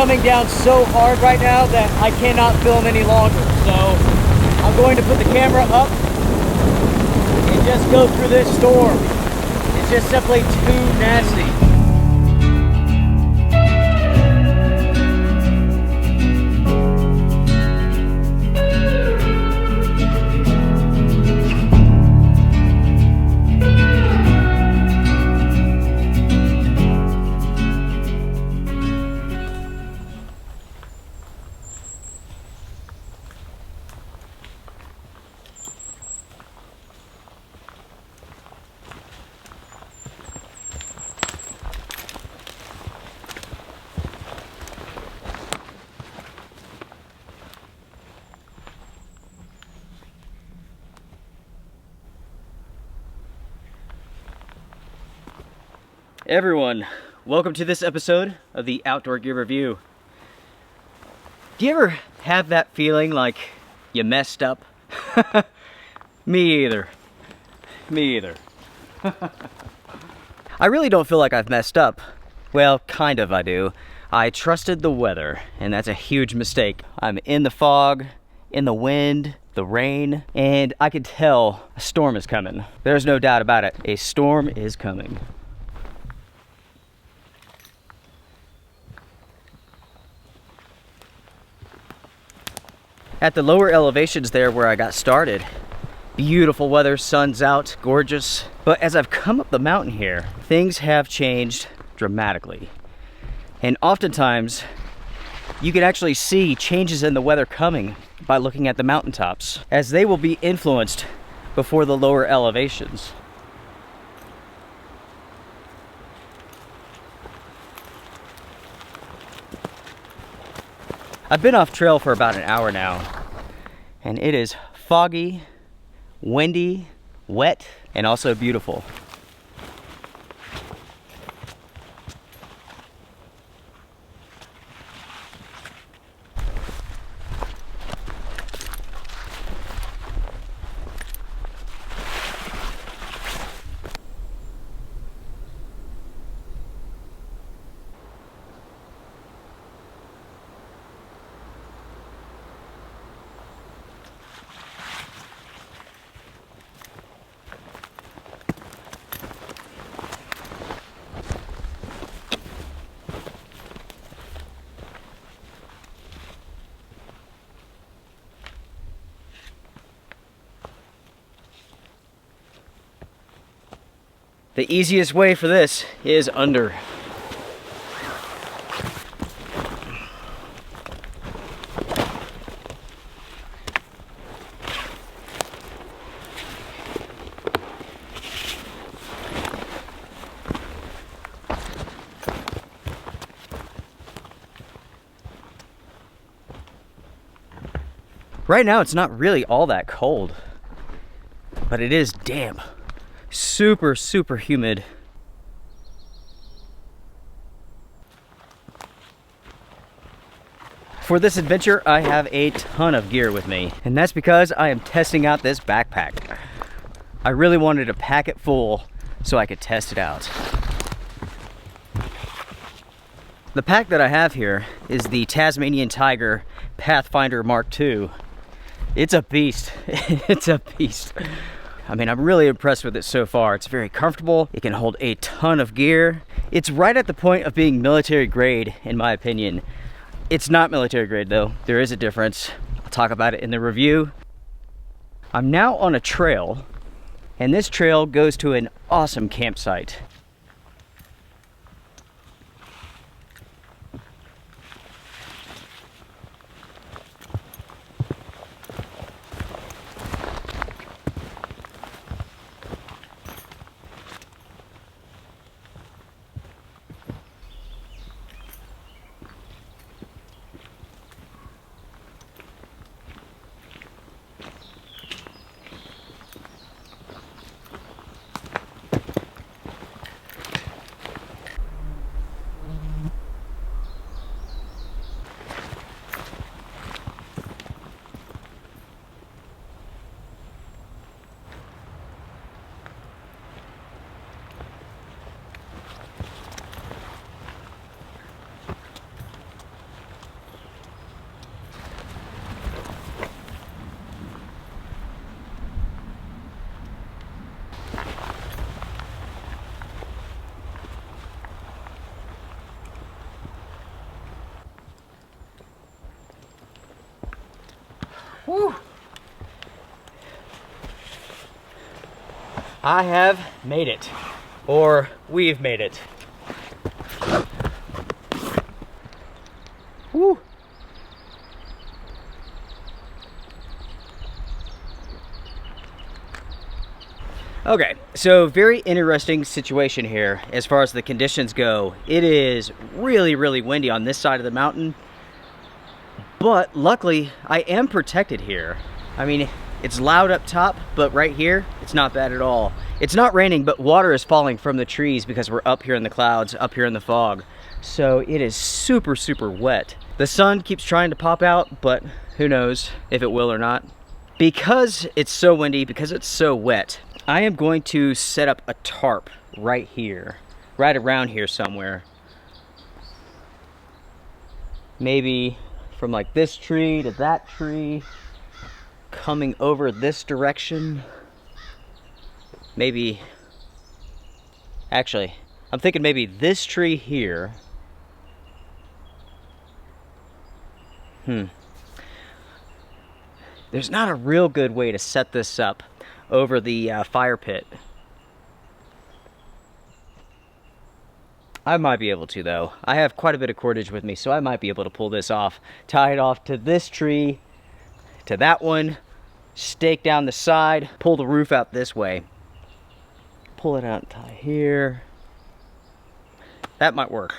coming down so hard right now that I cannot film any longer. So I'm going to put the camera up and just go through this storm. It's just simply too nasty. Everyone, welcome to this episode of the Outdoor Gear Review. Do you ever have that feeling like you messed up? Me either. Me either. I really don't feel like I've messed up. Well, kind of I do. I trusted the weather, and that's a huge mistake. I'm in the fog, in the wind, the rain, and I could tell a storm is coming. There's no doubt about it. A storm is coming. At the lower elevations there where I got started, beautiful weather, sun's out, gorgeous. But as I've come up the mountain here, things have changed dramatically. And oftentimes, you can actually see changes in the weather coming by looking at the mountaintops, as they will be influenced before the lower elevations. I've been off trail for about an hour now, and it is foggy, windy, wet, and also beautiful. The easiest way for this is under. Right now it's not really all that cold, but it is damp. Super, super humid. For this adventure, I have a ton of gear with me, and that's because I am testing out this backpack. I really wanted to pack it full so I could test it out. The pack that I have here is the Tasmanian Tiger Pathfinder Mark II. It's a beast. It's a beast. I mean, I'm really impressed with it so far. It's very comfortable. It can hold a ton of gear. It's right at the point of being military grade, in my opinion. It's not military grade though. There is a difference. I'll talk about it in the review. I'm now on a trail, and this trail goes to an awesome campsite. Whew. I have made it, or we've made it. Woo. Okay, so very interesting situation here as far as the conditions go. It is really, really windy on this side of the mountain, but luckily I am protected here. I mean, it's loud up top, but right here, it's not bad at all. It's not raining, but water is falling from the trees because we're up here in the clouds, up here in the fog. So it is super, super wet. The sun keeps trying to pop out, but who knows if it will or not. Because it's so windy, because it's so wet, I am going to set up a tarp right here, right around here somewhere. Maybe from like this tree to that tree, coming over this direction. Maybe, actually, I'm thinking maybe this tree here. There's not a real good way to set this up over the fire pit. I might be able to though. I have quite a bit of cordage with me, so I might be able to pull this off. Tie it off to this tree, to that one, stake down the side, pull the roof out this way. Pull it out and tie here. That might work.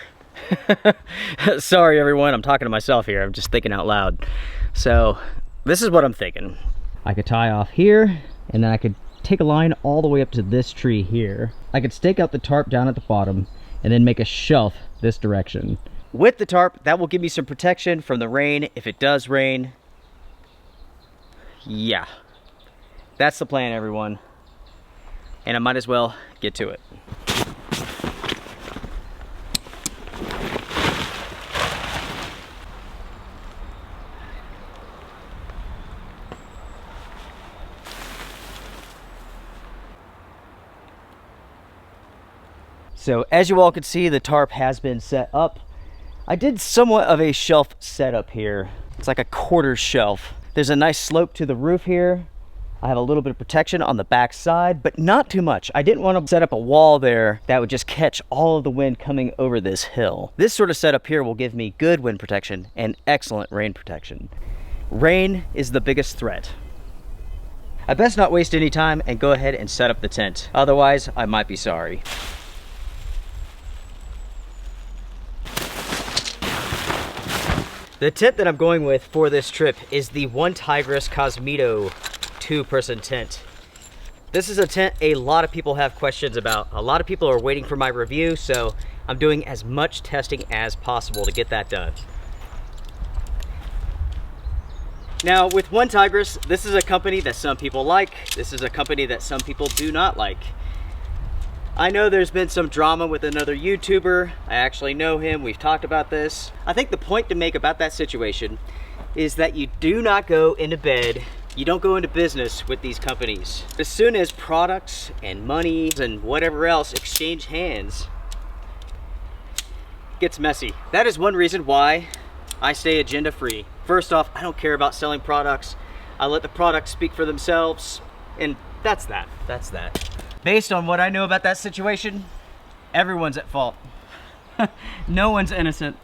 Sorry everyone, I'm talking to myself here. I'm just thinking out loud. So this is what I'm thinking. I could tie off here, and then I could take a line all the way up to this tree here. I could stake out the tarp down at the bottom and then make a shelf this direction. With the tarp, that will give me some protection from the rain if it does rain. Yeah, that's the plan, everyone. And I might as well get to it. So as you all can see, the tarp has been set up. I did somewhat of a shelf setup here. It's like a quarter shelf. There's a nice slope to the roof here. I have a little bit of protection on the back side, but not too much. I didn't want to set up a wall there that would just catch all of the wind coming over this hill. This sort of setup here will give me good wind protection and excellent rain protection. Rain is the biggest threat. I best not waste any time and go ahead and set up the tent. Otherwise, I might be sorry. The tent that I'm going with for this trip is the OneTigris Cosmitto 2-person tent. This is a tent a lot of people have questions about. A lot of people are waiting for my review, so I'm doing as much testing as possible to get that done. Now with OneTigris, this is a company that some people like. This is a company that some people do not like. I know there's been some drama with another YouTuber. I actually know him, we've talked about this. I think the point to make about that situation is that you do not go into bed, you don't go into business with these companies. As soon as products and money and whatever else exchange hands, it gets messy. That is one reason why I stay agenda free. First off, I don't care about selling products. I let the products speak for themselves, and that's that. Based on what I know about that situation, everyone's at fault. No one's innocent.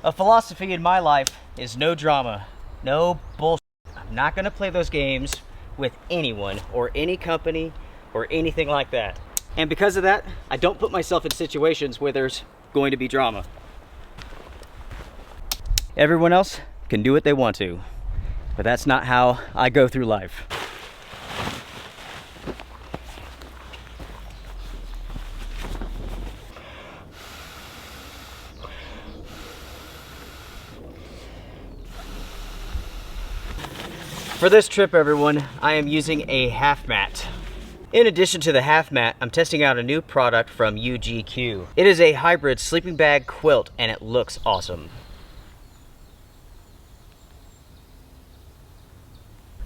A philosophy in my life is no drama, no bullshit. I'm not gonna play those games with anyone or any company or anything like that. And because of that, I don't put myself in situations where there's going to be drama. Everyone else can do what they want to, but that's not how I go through life. For this trip, everyone, I am using a half mat. In addition to the half mat, I'm testing out a new product from UGQ. It is a hybrid sleeping bag quilt, and it looks awesome.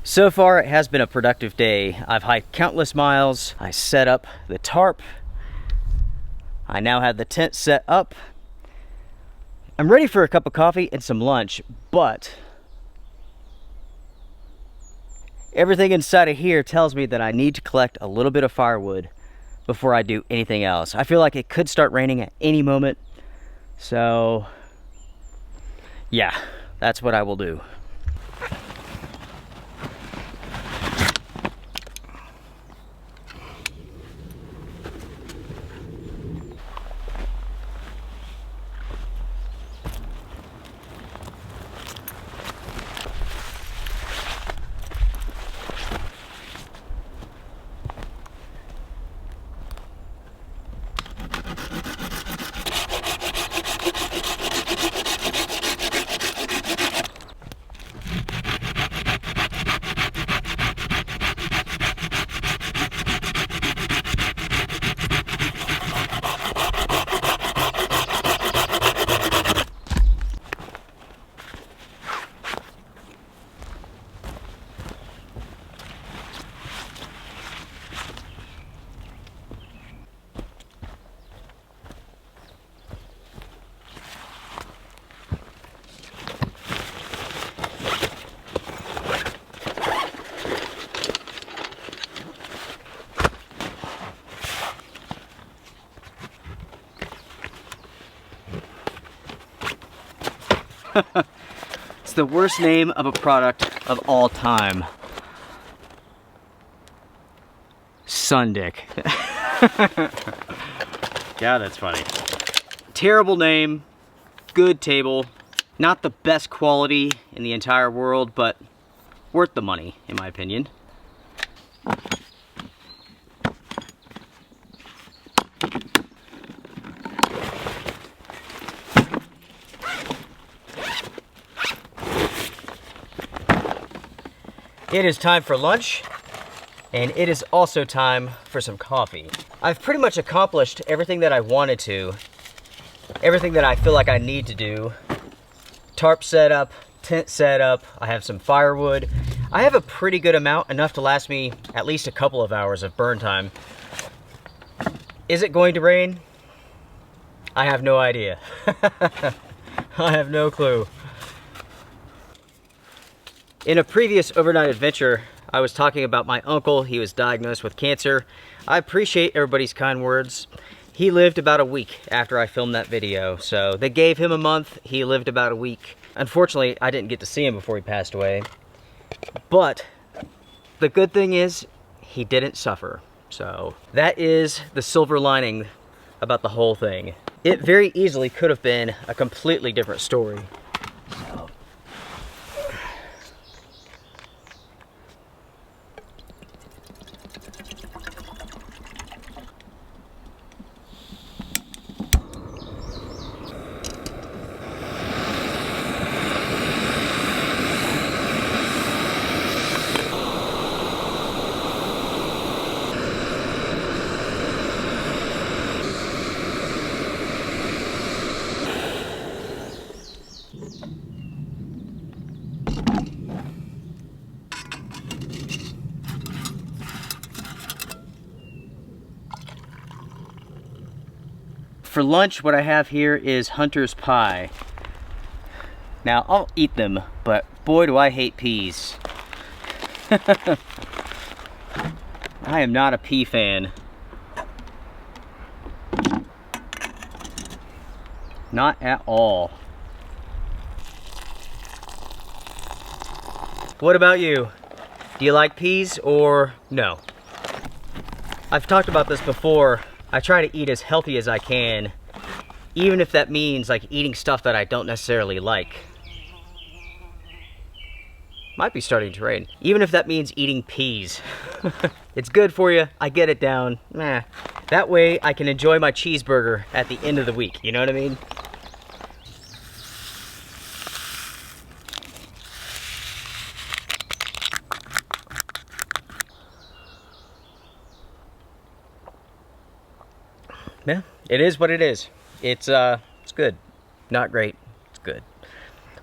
So far, it has been a productive day. I've hiked countless miles. I set up the tarp. I now have the tent set up. I'm ready for a cup of coffee and some lunch, but everything inside of here tells me that I need to collect a little bit of firewood before I do anything else. I feel like it could start raining at any moment. So yeah, that's what I will do. It's the worst name of a product of all time. Sundick. God, that's funny. Terrible name, good table. Not the best quality in the entire world, but worth the money, in my opinion. It is time for lunch, and it is also time for some coffee. I've pretty much accomplished everything that I wanted to, everything that I feel like I need to do. Tarp setup, tent setup, I have some firewood. I have a pretty good amount, enough to last me at least a couple of hours of burn time. Is it going to rain? I have no idea. I have no clue. In a previous overnight adventure, I was talking about my uncle. He was diagnosed with cancer. I appreciate everybody's kind words. He lived about a week after I filmed that video, so they gave him a month. He lived about a week. Unfortunately, I didn't get to see him before he passed away. But the good thing is, he didn't suffer. So that is the silver lining about the whole thing. It very easily could have been a completely different story. So. For lunch, what I have here is hunter's pie. Now, I'll eat them, but boy, do I hate peas. I am not a pea fan. Not at all. What about you? Do you like peas or no? I've talked about this before. I try to eat as healthy as I can, even if that means like eating stuff that I don't necessarily like. Might be starting to rain. Even if that means eating peas. It's good for you, I get it down. That way I can enjoy my cheeseburger at the end of the week, you know what I mean? Yeah, it is what it is. It's good. Not great. It's good.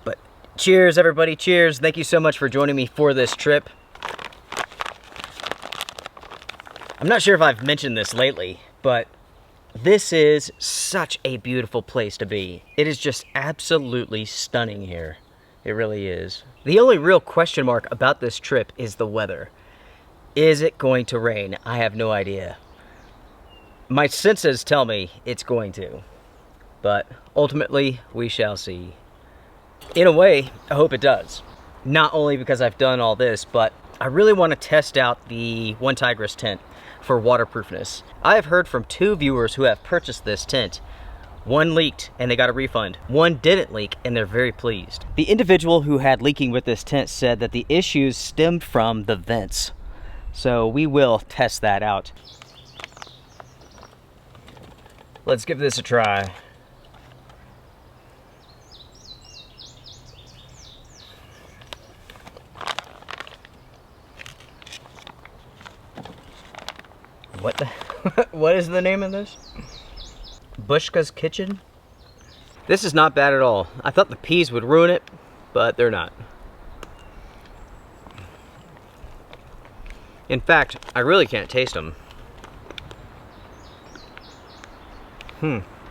But cheers, everybody. Cheers. Thank you so much for joining me for this trip. I'm not sure if I've mentioned this lately, but This is such a beautiful place to be. It is just absolutely stunning here. It really is. The only real question mark about this trip is the weather. Is it going to rain? I have no idea. My senses tell me it's going to, but ultimately we shall see. In a way, I hope it does. Not only because I've done all this, but I really want to test out the OneTigris tent for waterproofness. I have heard from 2 viewers who have purchased this tent. One leaked and they got a refund. One didn't leak and they're very pleased. The individual who had leaking with this tent said that the issues stemmed from the vents. So we will test that out. Let's give this a try. What the? What is the name of this? Bushka's Kitchen? This is not bad at all. I thought the peas would ruin it, but they're not. In fact, I really can't taste them.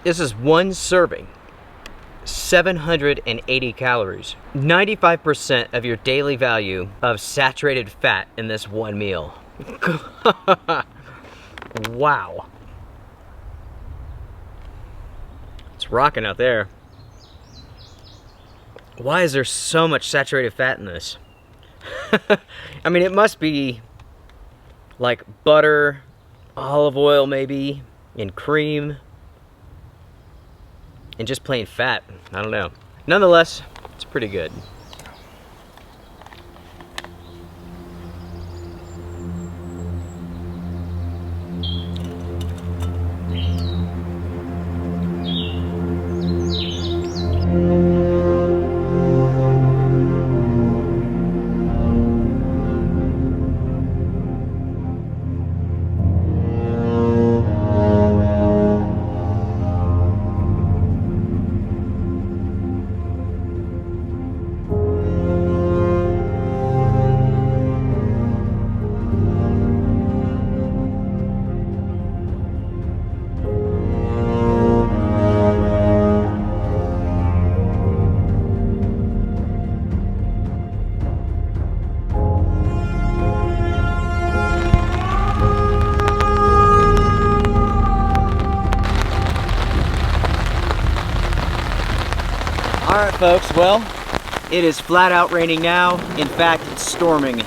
This is 1 serving. 780 calories. 95% of your daily value of saturated fat in this one meal. Wow. It's rocking out there. Why is there so much saturated fat in this? I mean, it must be like butter, olive oil maybe, and cream, and just plain fat. I don't know. Nonetheless, it's pretty good. Alright folks, well, it is flat out raining now. In fact, it's storming.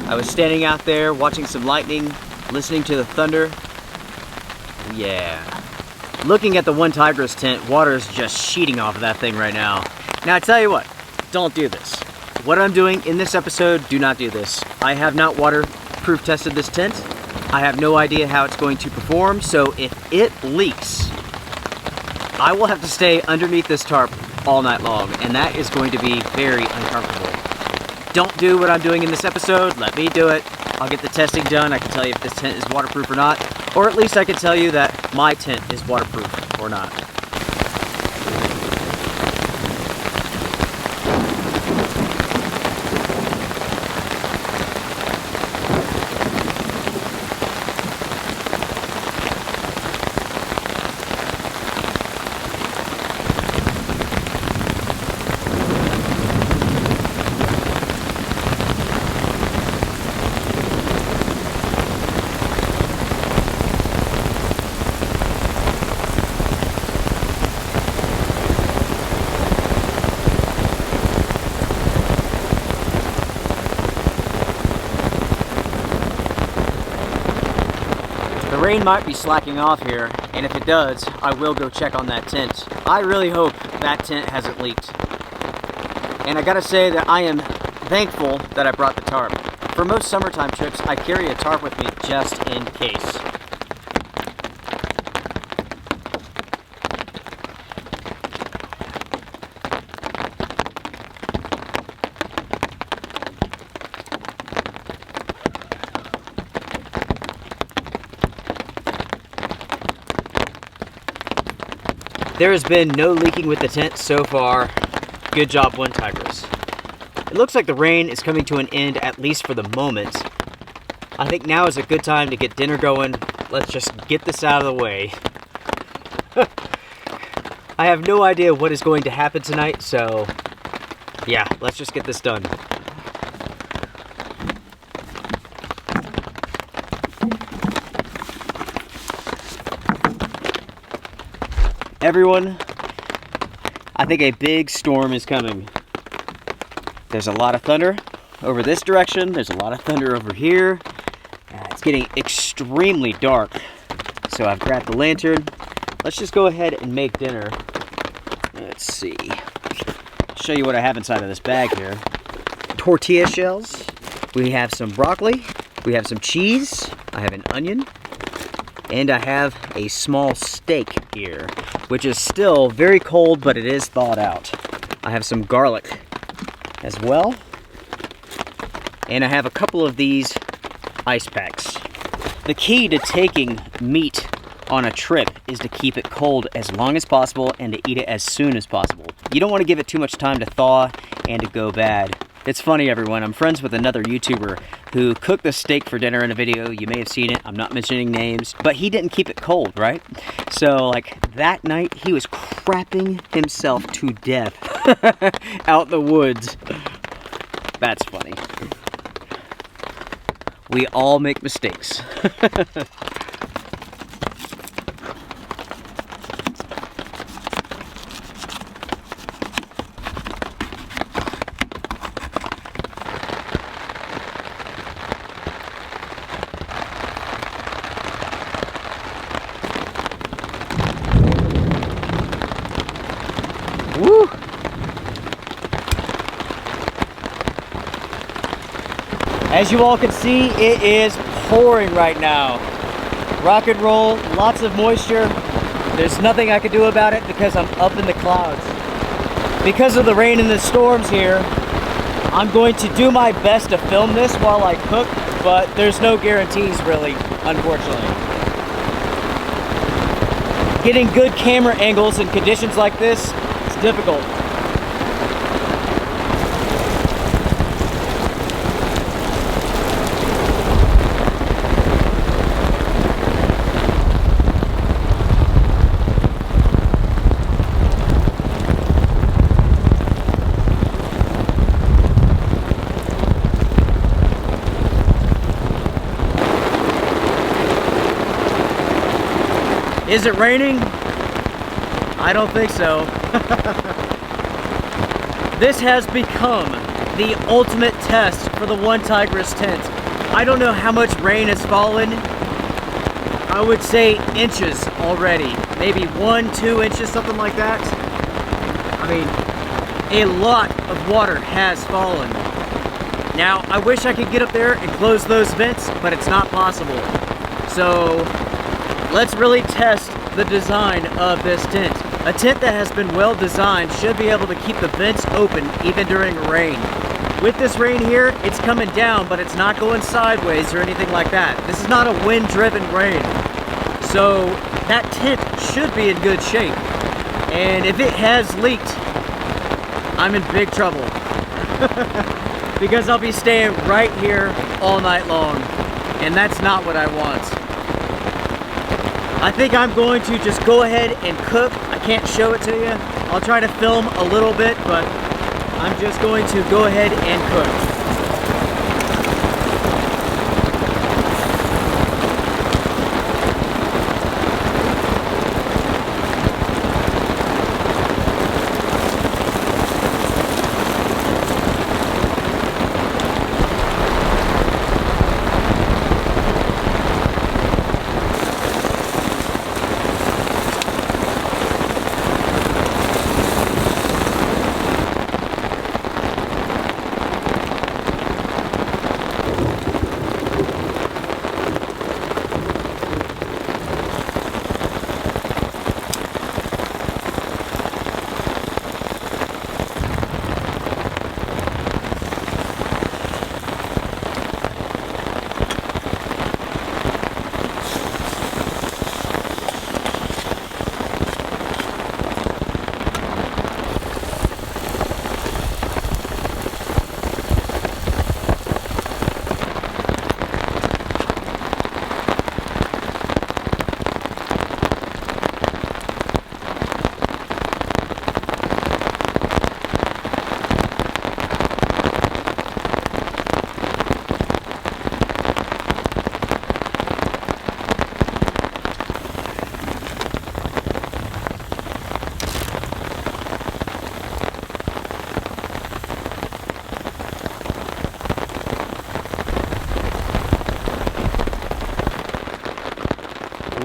I was standing out there watching some lightning, listening to the thunder. Yeah. Looking at the OneTigris tent, water is just sheeting off of that thing right now. Now I tell you what, don't do this. What I'm doing in this episode, do not do this. I have not waterproof tested this tent. I have no idea how it's going to perform, so if it leaks, I will have to stay underneath this tarp all night long, and that is going to be very uncomfortable. Don't do what I'm doing in this episode. Let me do it. I'll get the testing done. I can tell you if this tent is waterproof or not, or at least I can tell you that my tent is waterproof or not. The rain might be slacking off here, and if it does, I will go check on that tent. I really hope that tent hasn't leaked. And I gotta say that I am thankful that I brought the tarp. For most summertime trips, I carry a tarp with me just in case. There has been no leaking with the tent so far. Good job, OneTigris. It looks like the rain is coming to an end, at least for the moment. I think now is a good time to get dinner going. Let's just get this out of the way. I have no idea what is going to happen tonight, so yeah, let's just get this done. Everyone, I think a big storm is coming. There's a lot of thunder over this direction. There's a lot of thunder over here. It's getting extremely dark. So I've grabbed the lantern. Let's just go ahead and make dinner. Let's see. I'll show you what I have inside of this bag here. Tortilla shells. We have some broccoli. We have some cheese. I have an onion. And I have a small steak here, which is still very cold, but it is thawed out. I have some garlic as well. And I have a couple of these ice packs. The key to taking meat on a trip is to keep it cold as long as possible and to eat it as soon as possible. You don't want to give it too much time to thaw and to go bad. It's funny, everyone, I'm friends with another YouTuber who cooked the steak for dinner in a video. You may have seen it, I'm not mentioning names, but he didn't keep it cold, right? So, like, that night, he was crapping himself to death out in the woods. That's funny. We all make mistakes. Woo! As you all can see, it is pouring right now. Rock and roll, lots of moisture. There's nothing I can do about it because I'm up in the clouds. Because of the rain and the storms here, I'm going to do my best to film this while I cook, but there's no guarantees really, unfortunately. Getting good camera angles in conditions like this is difficult. Is it raining? I don't think so. This has become the ultimate test for the OneTigris tent. I don't know how much rain has fallen. I would say inches already. Maybe 1-2 inches, something like that. I mean, a lot of water has fallen. Now, I wish I could get up there and close those vents, but it's not possible. So, let's really test the design of this tent. A tent that has been well designed should be able to keep the vents open even during rain. With this rain here, it's coming down, but it's not going sideways or anything like that. This is not a wind-driven rain. So that tent should be in good shape. And if it has leaked, I'm in big trouble. Because I'll be staying right here all night long. And that's not what I want. I think I'm going to just go ahead and cook. I can't show it to you. I'll try to film a little bit, but I'm just going to go ahead and cook.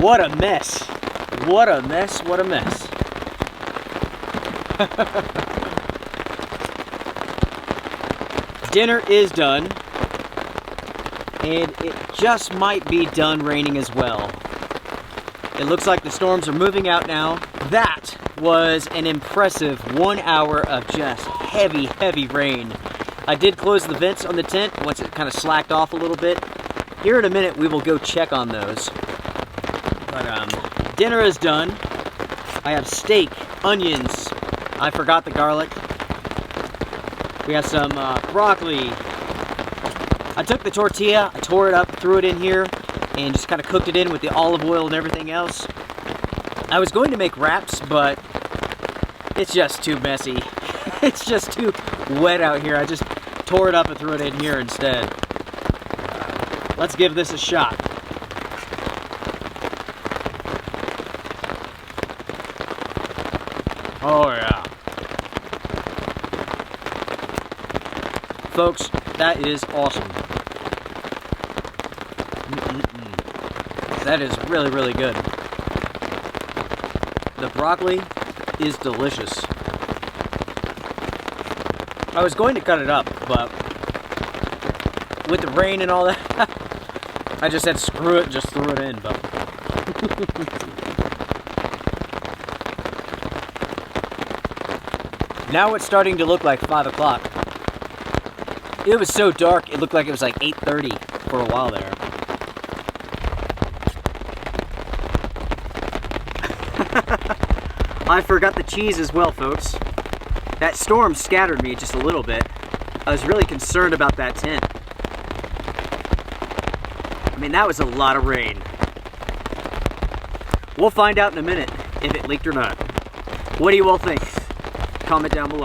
What a mess. What a mess, what a mess. Dinner is done, and it just might be done raining as well. It looks like the storms are moving out now. That was an impressive 1 hour of just heavy, heavy rain. I did close the vents on the tent once it kind of slacked off a little bit. Here in a minute, we will go check on those. But dinner is done. I have steak, onions. I forgot the garlic. We have some broccoli. I took the tortilla, I tore it up, threw it in here, and just kind of cooked it in with the olive oil and everything else. I was going to make wraps, but it's just too messy. It's just too wet out here. I just tore it up and threw it in here instead. Let's give this a shot. Oh yeah. Folks, that is awesome. That is really, really good. The broccoli is delicious. I was going to cut it up, but with the rain and all that, I just said screw it, just threw it in, but now it's starting to look like 5 o'clock. It was so dark, it looked like it was like 8:30 for a while there. I forgot the cheese as well, folks. That storm scattered me just a little bit. I was really concerned about that tent. I mean, that was a lot of rain. We'll find out in a minute if it leaked or not. What do you all think? Comment down below.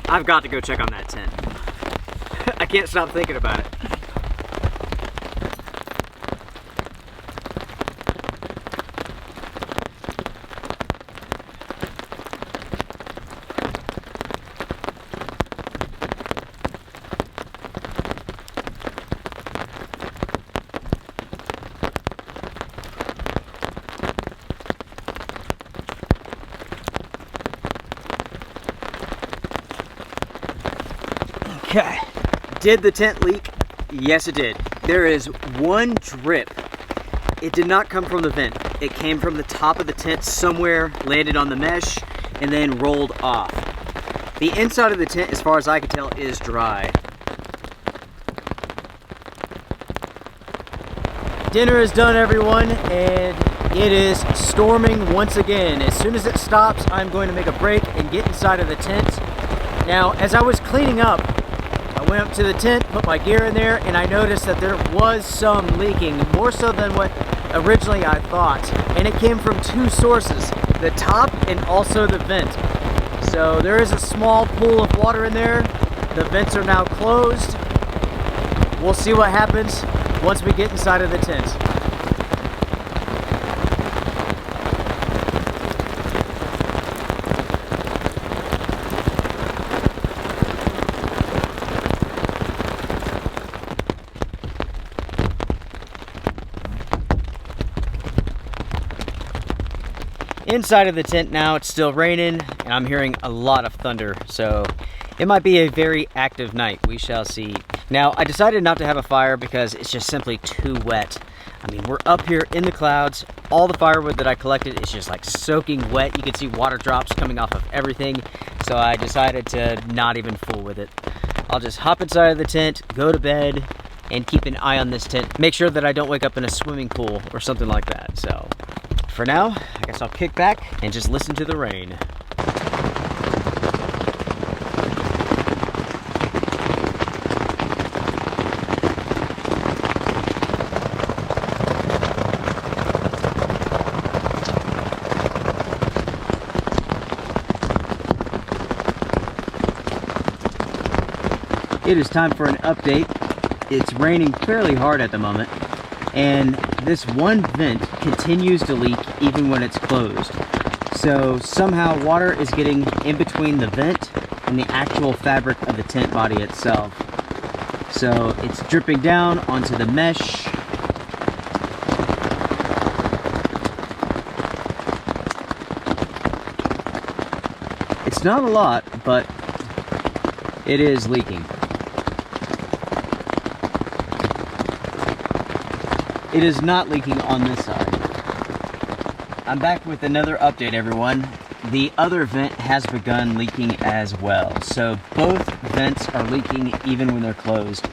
I've got to go check on that tent. I can't stop thinking about it. Okay, did the tent leak? Yes, it did. There is one drip. It did not come from the vent. It came from the top of the tent somewhere, landed on the mesh, and then rolled off. The inside of the tent, as far as I can tell, is dry. Dinner is done, everyone, and it is storming once again. As soon as it stops, I'm going to make a break and get inside of the tent. Now, as I was cleaning up, I went up to the tent, put my gear in there, and I noticed that there was some leaking, more so than what originally I thought. And it came from two sources, the top and also the vent. So there is a small pool of water in there. The vents are now closed. We'll see what happens once we get inside of the tent. Inside of the tent now, it's still raining, and I'm hearing a lot of thunder, so it might be a very active night. We shall see. Now, I decided not to have a fire because it's just simply too wet. I mean, we're up here in the clouds. All the firewood that I collected is just like soaking wet. You can see water drops coming off of everything, so I decided to not even fool with it. I'll just hop inside of the tent, go to bed, and keep an eye on this tent. Make sure that I don't wake up in a swimming pool or something like that, so. For now, I guess I'll kick back and just listen to the rain. It is time for an update. It's raining fairly hard at the moment, and this one vent continues to leak even when it's closed. So somehow water is getting in between the vent and the actual fabric of the tent body itself. So it's dripping down onto the mesh. It's not a lot, but it is leaking. It is not leaking on this side. I'm back with another update, everyone. The other vent has begun leaking as well. So both vents are leaking even when they're closed.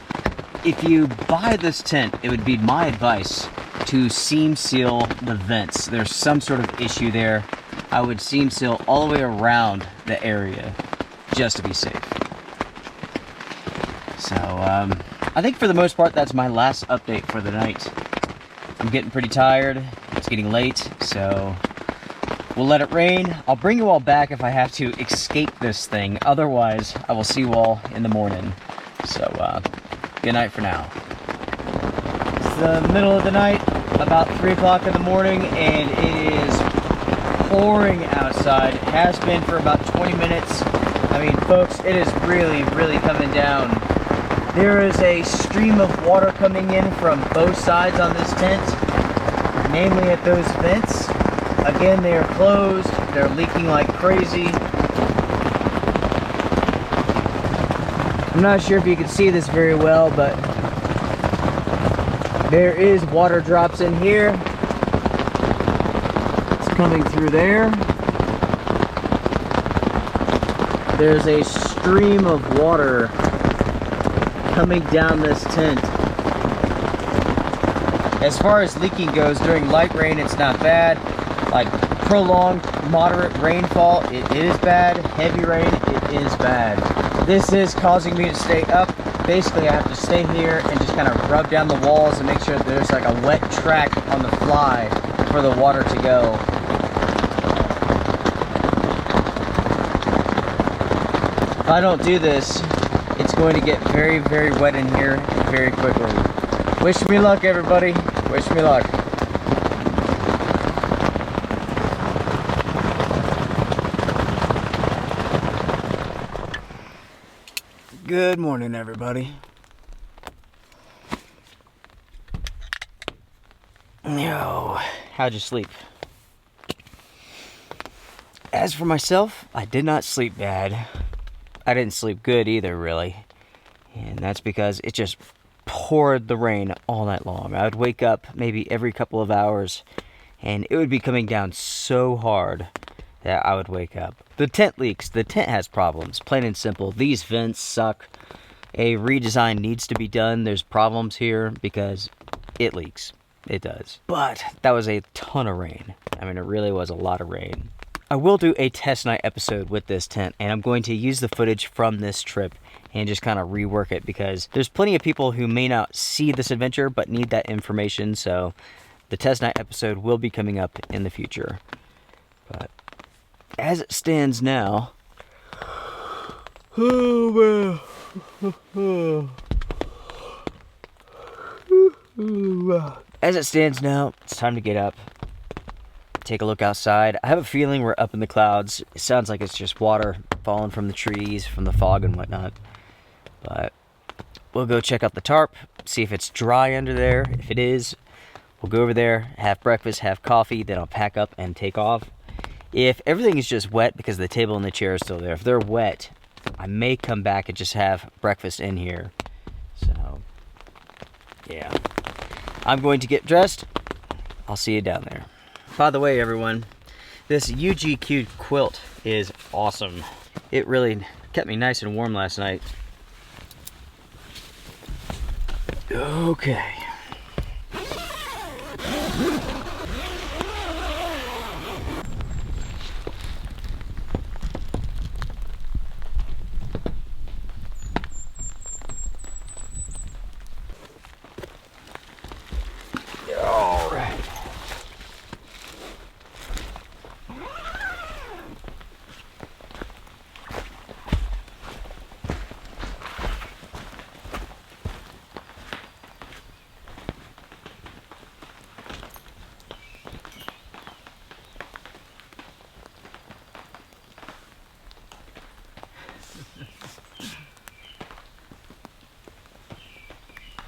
If you buy this tent, it would be my advice to seam seal the vents. There's some sort of issue there. I would seam seal all the way around the area just to be safe. So I think for the most part, that's my last update for the night. I'm getting pretty tired. It's getting late, so we'll let it rain. I'll bring you all back if I have to escape this thing. Otherwise, I will see you all in the morning. So, good night for now. It's the middle of the night, about 3 o'clock in the morning, and it is pouring outside. It has been for about 20 minutes. I mean, folks, it is really, really coming down. There is a stream of water coming in from both sides on this tent, namely at those vents. Again, they are closed. They're leaking like crazy. I'm not sure if you can see this very well, but there is water drops in here. It's coming through there. There's a stream of water coming down this tent. As far as leaking goes, during light rain, it's not bad. Like prolonged, moderate rainfall, it is bad. Heavy rain, it is bad. This is causing me to stay up. Basically, I have to stay here and just kind of rub down the walls and make sure that there's like a wet track on the fly for the water to go. If I don't do this, it's going to get very, very wet in here very quickly. Wish me luck, everybody. Wish me luck. Good morning, everybody. Yo, how'd you sleep? As for myself, I did not sleep bad. I didn't sleep good either, really. And that's because it just poured the rain all night long. I would wake up maybe every couple of hours, and it would be coming down so hard that I would wake up. The tent leaks. The tent has problems, plain and simple. These vents suck. A redesign needs to be done. There's problems here because it leaks. It does. But that was a ton of rain. I mean, it really was a lot of rain. I will do a test night episode with this tent, and I'm going to use the footage from this trip and just kind of rework it because there's plenty of people who may not see this adventure but need that information, so the test night episode will be coming up in the future. But as it stands now, as it stands now, it's time to get up. Take a look outside. I have a feeling we're up in the clouds. It sounds like it's just water falling from the trees, from the fog and whatnot. But we'll go check out the tarp, see if it's dry under there. If it is, we'll go over there, have breakfast, have coffee, then I'll pack up and take off. If everything is just wet because the table and the chair are still there, if they're wet, I may come back and just have breakfast in here. So, yeah. I'm going to get dressed. I'll see you down there. By the way, everyone, this UGQ quilt is awesome. It really kept me nice and warm last night. Okay. All right.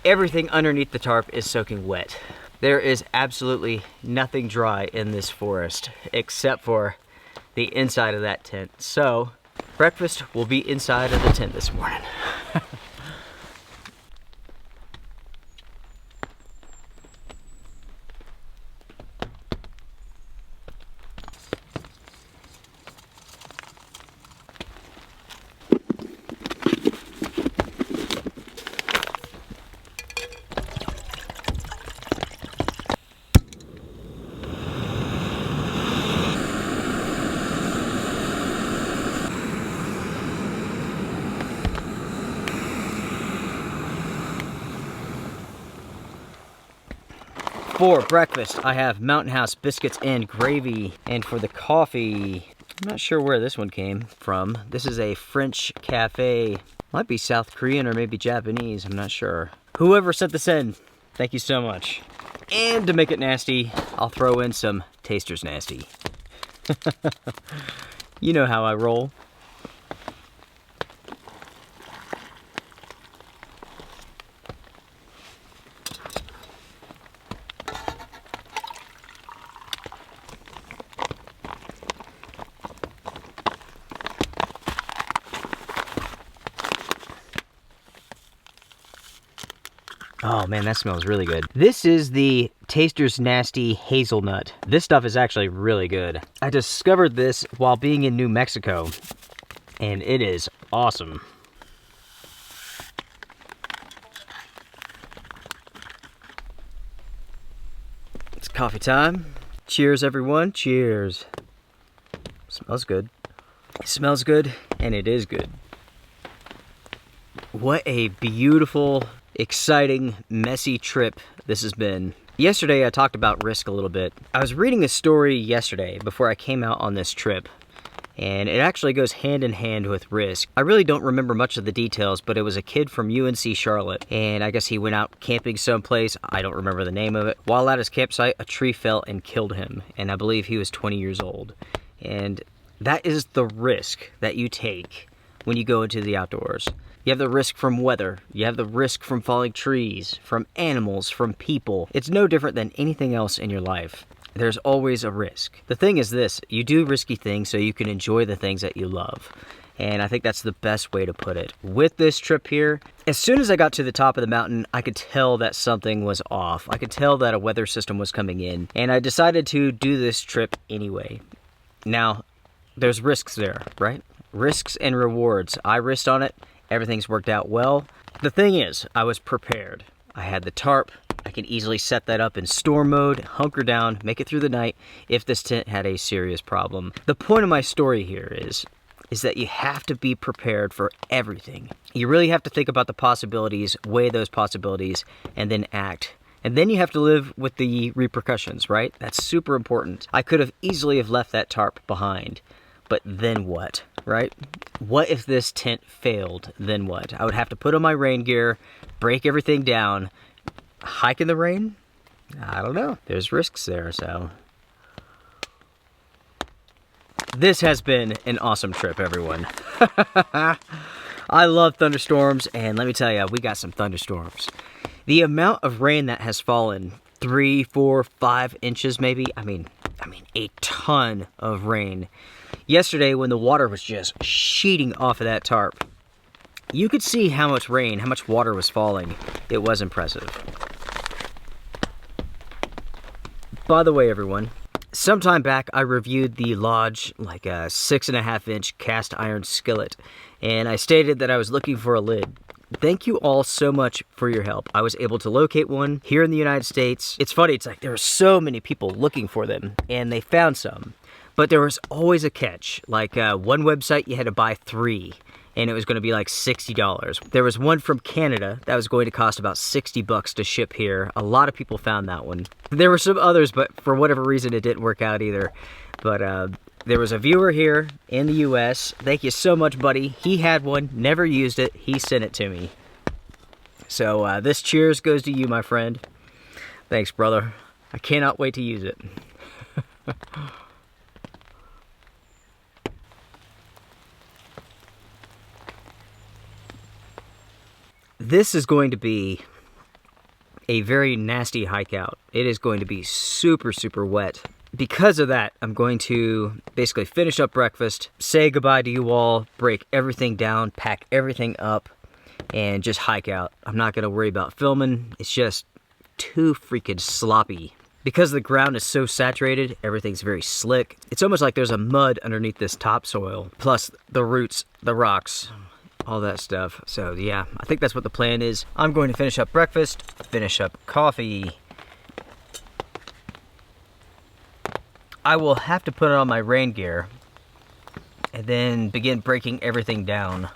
everything underneath the tarp is soaking wet. There is absolutely nothing dry in this forest except for the inside of that tent. So breakfast will be inside of the tent this morning. For breakfast, I have Mountain House biscuits and gravy. And for the coffee, I'm not sure where this one came from. This is a French cafe. Might be South Korean or maybe Japanese, I'm not sure. Whoever sent this in, thank you so much. And to make it nasty, I'll throw in some Taster's Nasty. You know how I roll. Oh man, that smells really good. This is the Taster's Nasty Hazelnut. This stuff is actually really good. I discovered this while being in New Mexico, and it is awesome. It's coffee time. Cheers, everyone. Cheers. Smells good. It smells good, and it is good. What a beautiful, exciting, messy trip this has been. Yesterday I talked about risk a little bit. I was reading a story yesterday before I came out on this trip, and it actually goes hand in hand with risk. I really don't remember much of the details, but it was a kid from UNC Charlotte, and I guess he went out camping someplace. I don't remember the name of it. While at his campsite, a tree fell and killed him, and I believe he was 20 years old. And that is the risk that you take when you go into the outdoors. You have the risk from weather, you have the risk from falling trees, from animals, from people. It's no different than anything else in your life. There's always a risk. The thing is this, you do risky things so you can enjoy the things that you love. And I think that's the best way to put it. With this trip here, as soon as I got to the top of the mountain, I could tell that something was off. I could tell that a weather system was coming in, and I decided to do this trip anyway. Now, there's risks there, right? Risks and rewards. I risked on it. Everything's worked out well. The thing is, I was prepared. I had the tarp. I can easily set that up in storm mode, hunker down, make it through the night if this tent had a serious problem. The point of my story here is that you have to be prepared for everything. You really have to think about the possibilities, weigh those possibilities, and then act. And then you have to live with the repercussions, right? That's super important. I could have easily have left that tarp behind, but then what, right? What if this tent failed? Then what? I would have to put on my rain gear, break everything down, hike in the rain? I don't know. There's risks there, so. This has been an awesome trip, everyone. I love thunderstorms, and let me tell you, we got some thunderstorms. The amount of rain that has fallen, 3, 4, 5 inches maybe, I mean a ton of rain. Yesterday, when the water was just sheeting off of that tarp, you could see how much rain, how much water was falling. It was impressive. By the way, everyone, sometime back I reviewed the Lodge, like a 6.5-inch cast iron skillet, and I stated that I was looking for a lid. Thank you all so much for your help. I was able to locate one here in the United States. It's funny, it's like there were so many people looking for them, and they found some. But there was always a catch. Like one website, you had to buy 3, and it was going to be like $60. There was one from Canada that was going to cost about $60 to ship here. A lot of people found that one. There were some others, but for whatever reason, it didn't work out either. But there was a viewer here in the US. Thank you so much, buddy. He had one, never used it. He sent it to me. So this cheers goes to you, my friend. Thanks, brother. I cannot wait to use it. This is going to be a very nasty hike out. It is going to be super, super wet. Because of that, I'm going to basically finish up breakfast, say goodbye to you all, break everything down, pack everything up, and just hike out. I'm not gonna worry about filming. It's just too freaking sloppy. Because the ground is so saturated, everything's very slick. It's almost like there's a mud underneath this topsoil, plus the roots, the rocks, all that stuff. So yeah, I think that's what the plan is. I'm going to finish up breakfast, finish up coffee. I will have to put on my rain gear and then begin breaking everything down.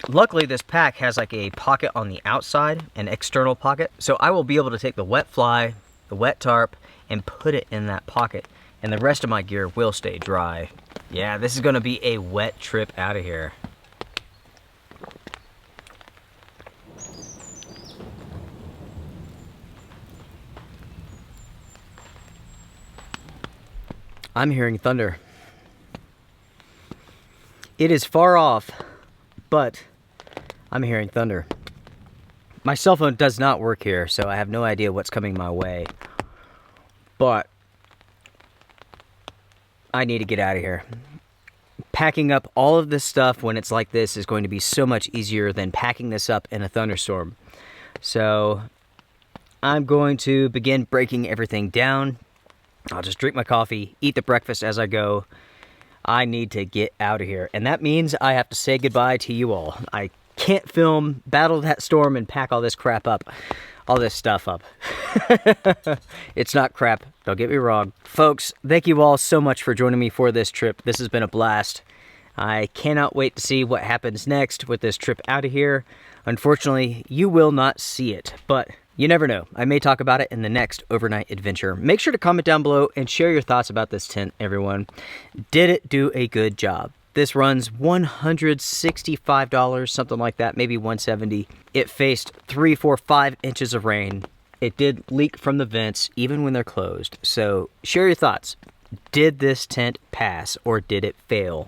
Luckily, this pack has like a pocket on the outside, an external pocket. So I will be able to take the wet fly, the wet tarp, and put it in that pocket. And the rest of my gear will stay dry. Yeah, this is gonna be a wet trip out of here. I'm hearing thunder. It is far off, but I'm hearing thunder. My cell phone does not work here, so I have no idea what's coming my way. But I need to get out of here. Packing up all of this stuff when it's like this is going to be so much easier than packing this up in a thunderstorm. So I'm going to begin breaking everything down. I'll just drink my coffee, eat the breakfast as I go. I need to get out of here. And that means I have to say goodbye to you all. I can't film, battle that storm, and pack all this crap up. All this stuff up. It's not crap, don't get me wrong. Folks, thank you all so much for joining me for this trip. This has been a blast. I cannot wait to see what happens next with this trip out of here. Unfortunately, you will not see it, but you never know. I may talk about it in the next overnight adventure. Make sure to comment down below and share your thoughts about this tent, everyone. Did it do a good job? This runs $165, something like that, maybe $170. It faced 3, 4, 5 inches of rain. It did leak from the vents, even when they're closed. So share your thoughts. Did this tent pass or did it fail?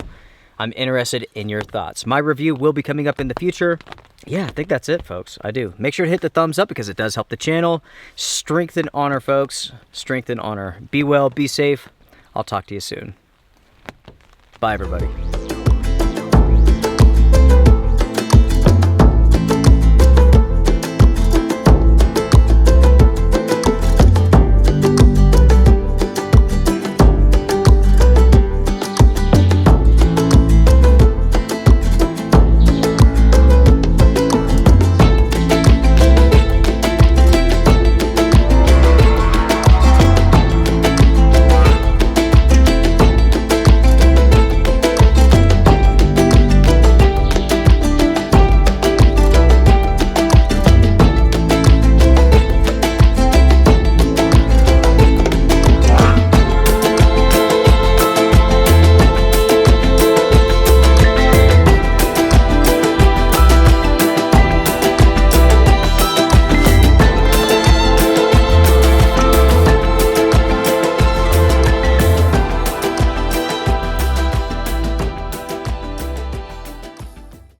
I'm interested in your thoughts. My review will be coming up in the future. Yeah, I think that's it, folks. I do. Make sure to hit the thumbs up because it does help the channel. Strength and honor, folks. Strength and honor. Be well, be safe. I'll talk to you soon. Bye, everybody.